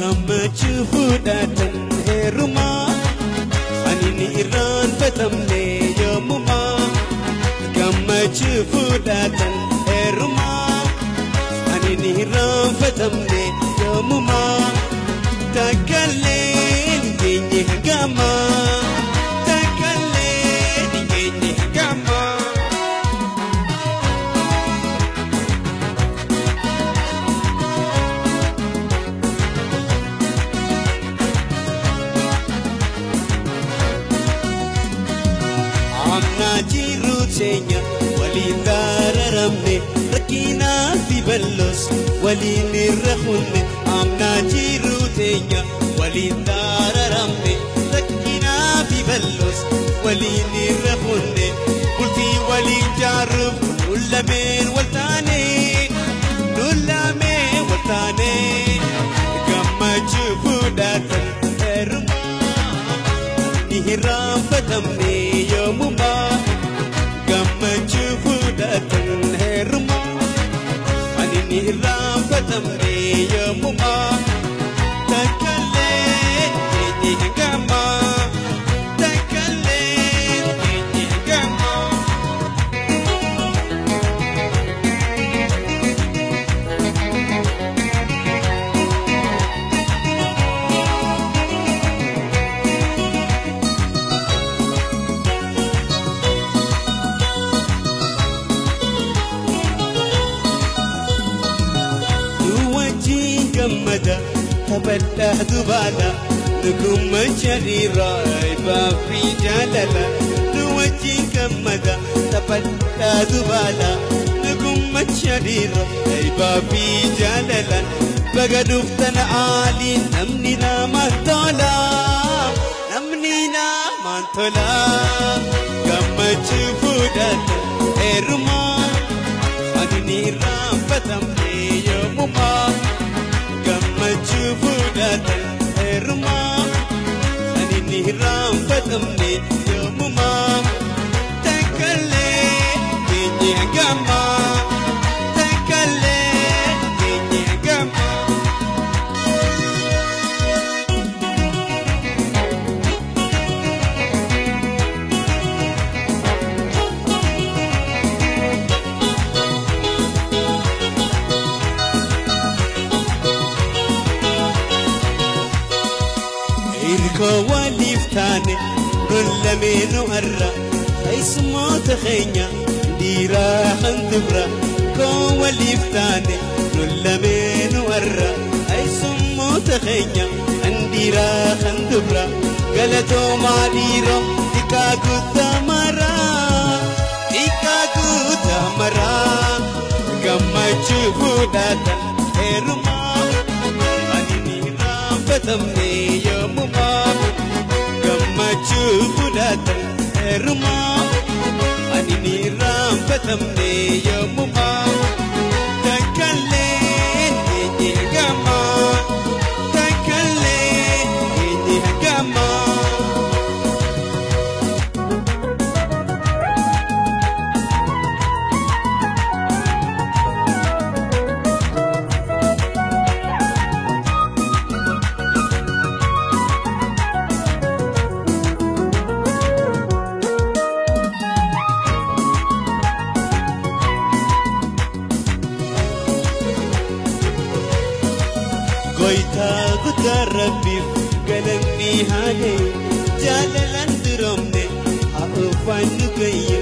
gammachuu fudhatan heerumaa ani ni irraanfatamne yommumaa gammachuu fudhatan heerumaa ani ni irraanfatamne yommumaa takkaillee ni geenye hagamaa takkaillee ni geenye hagamaa. Amna jiru teenya waliin dararamne rakkina fi ballos waliin irrahunne amna jiru teenya waliin dararamne rakkina fi ballos waliin irrahunne bultii waliin jaaruf nullameen waltaane gammachuu fudhatan heerumaa ni irraanfatamne yommumaa gammachuu fudhatan heerumaa ani ni irraanfatamne yommumaa takkaillee geenye hagamaa takkaillee geenye hagamaa. Gammada tabadda dubala nugumma jarira bafi jalala nuwaji gammada tabadda dubala nugumma jarira bafi jalala bagaduftan ali namni na mantola gammachuu fudhatan heerumaa ani ni irraanfatamne yommumaa gammachuu fudhatan heerumaa ani ni irraanfatamne yommumaa takkaillee geenye hagamaa takkaillee geenye hagamaa. Irko waliif taane nullameenuu har'a keessummoota keenya dhiiraa kan dubra koo waliif taane nullameenuu har'a keessummoota keenya dhiiraa kan dubra galatoomaa dhiiroo xiqqaa guddaa maraa gammachuu fudhatan heerumaa ani ni irraanfatamne yommumaa gammachuu fudhatan heerumaa ani ni irraanfatamne yommumaa takkaillee geenye hagamaa takkaillee geenye hagamaa. Goitaa guddaa rabbiif galanni haa ga'u jaalalaan duroomne haa uffannu gayya